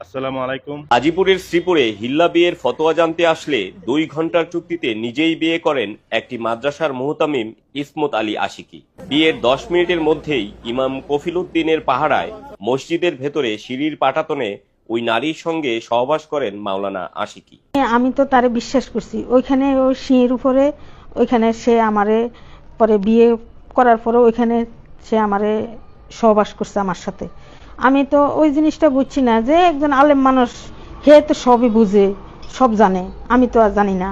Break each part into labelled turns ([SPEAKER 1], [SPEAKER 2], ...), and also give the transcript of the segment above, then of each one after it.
[SPEAKER 1] আসসালামু আলাইকুম।
[SPEAKER 2] গাজীপুরের শ্রীপুরে হিল্লা বিয়ের ফতোয়া জানতে আসলে 2 ঘন্টার চুক্তিতে নিজেই বিয়ে করেন একটি মাদ্রাসার মুহতামিম ইসমত আলী আশিকি। বিয়ের 10 মিনিটের মধ্যেই ইমাম কফিল উদ্দিনের পাহারায় মসজিদের ভেতরে সিঁড়ির পাটাতনে ওই নারীর সঙ্গে সহবাস করেন মাওলানা আশিকি।
[SPEAKER 3] আমি তো তারে বিশ্বাস করছি, ওইখানে ওই সিঁড়ির উপরে ওইখানে সে আমারে পরে বিয়ে করার পরে ওইখানে সে আমারে সহবাস করছে আমার সাথে। আমি তো ওই জিনিসটা বুঝছি না যে একজন আলেম মানুষ, হে তো সবই বুঝে, সব জানে, আমি তো আর জানি না।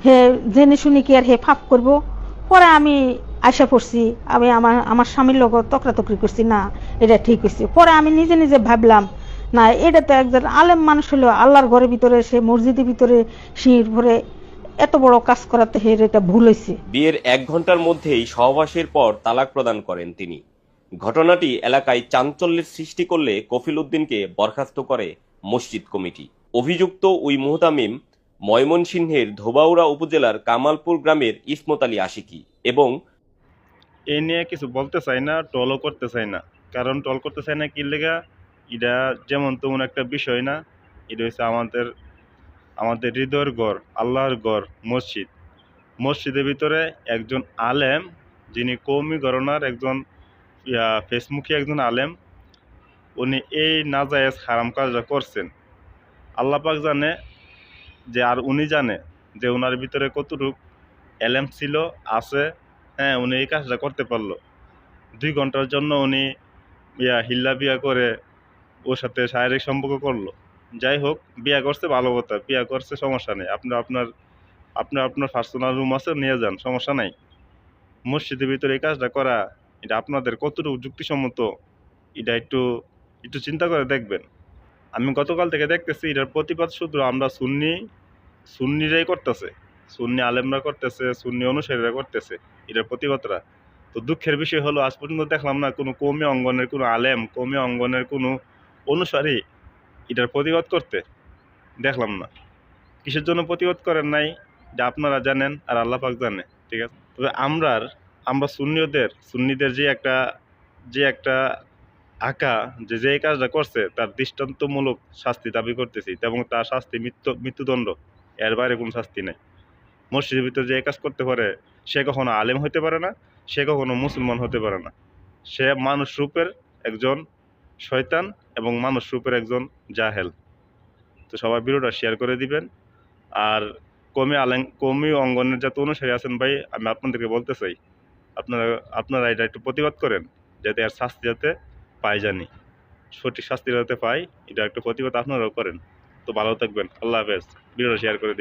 [SPEAKER 3] হে জেনে শুনি কি আর হে ফাঁপ করব? পরে আমি আশা পড়ছি, আমি আমার আমার স্বামীর লগত তকরাতকরি করছি, না এটা ঠিক হয়েছে। পরে আমি নিজে নিজে ভাবলাম, না এটা তো একজন আলেম মানুষ হলো, আল্লাহর ঘরের ভিতরে সে মসজিদের ভিতরে সিঁড়ির ভরে এত বড় কাজ করাতে হের এটা ভুল হয়েছে।
[SPEAKER 2] বিয়ের 1 ঘন্টার মধ্যেই সহবাসের পর তালাক প্রদান করেন তিনি। ঘটনাটি এলাকায় চাঞ্চল্যের সৃষ্টি করলে কফিল উদ্দিনকে বরখাস্ত করে মসজিদ কমিটি। অভিযুক্ত ওই মুহতামিম ময়মনসিংহের ধোবাউড়া উপজেলার কামালপুর গ্রামের ইসমত আলী আশিকি এবং
[SPEAKER 1] এই নিয়ে কিছু বলতে চাই না, টলও করতে চাই না। কারণ টল করতে চাই না কি লেগা, এটা যেমন তেমন একটা বিষয় না। এটা হচ্ছে আমাদের আমাদের হৃদয়ের গড়, আল্লাহর গড়, মসজিদ। মসজিদের ভিতরে একজন আলেম, যিনি কওমি ঘরানার একজন ফেসমুখী একজন আলেম, উনি এই নাজায়েজ হারাম কাজটা করছেন। আল্লাহ পাক জানে, যে আর উনি জানে যে ওনার ভিতরে কতটুকু এলেম ছিল, আছে। হ্যাঁ, উনি এই কাজটা করতে পারলো। 2 ঘন্টার জন্য উনি হিল্লা বিয়া করে ওর সাথে শারীরিক সম্পর্ক করলো। যাই হোক, বিয়া করছে ভালো কথা, বিয়া করছে সমস্যা নেই। আপনার পার্সোনাল রুম আছে, নিয়ে যান, সমস্যা নাই। মসজিদের ভিতরে এই কাজটা করা, এটা আপনাদের কতটুকু যুক্তিসম্মত, এটা একটু একটু চিন্তা করে দেখবেন। আমি গতকাল থেকে দেখতেছি এটার প্রতিবাদ শুধু আমরা সুন্নিরাই করতেছে, সুন্নি আলেমরা করতেছে, সুন্নি অনুসারীরা করতেছে এটার প্রতিবাদরা। তো দুঃখের বিষয় হলো, আজ পর্যন্ত দেখলাম না কোনো কওমি অঙ্গনের কোনো আলেম, কওমি অঙ্গনের কোনো অনুসারী এটার প্রতিবাদ করতে দেখলাম না। কিসের জন্য প্রতিবাদ করেন নাই, যে আপনারা জানেন আর আল্লাহ পাক জানে, ঠিক আছে। তবে আমরা সুন্নিদের যে একটা আঁকা, যে এই কাজটা করছে তার দৃষ্টান্তমূলক শাস্তি দাবি করতেছি, এবং তার শাস্তি মৃত্যুদণ্ড, এর বাইরে কোনো শাস্তি নাই। মসজিদের ভিতরে যে এই কাজ করতে পারে, সে কখনো আলেম হতে পারে না, সে কখনো মুসলমান হতে পারে না। সে মানুষ রূপের একজন শয়তান এবং মানুষ রূপের একজন জাহেল। তো সবাই ভিডিওটা শেয়ার করে দিবেন। আর কওমি অঙ্গনের যত অনুসারী আছেন ভাই, আমি আপনাদেরকে বলতে চাই, আপনারা আপনারা এটা একটু প্রতিবাদ করেন, যাতে আর শাস্তি যাতে পাই, জানি সঠিক শাস্তি যাতে পাই, এটা একটু প্রতিবাদ আপনারাও করেন। তো ভালো থাকবেন, আল্লাহ হাফেজ। ভিডিওটা শেয়ার করে দিন।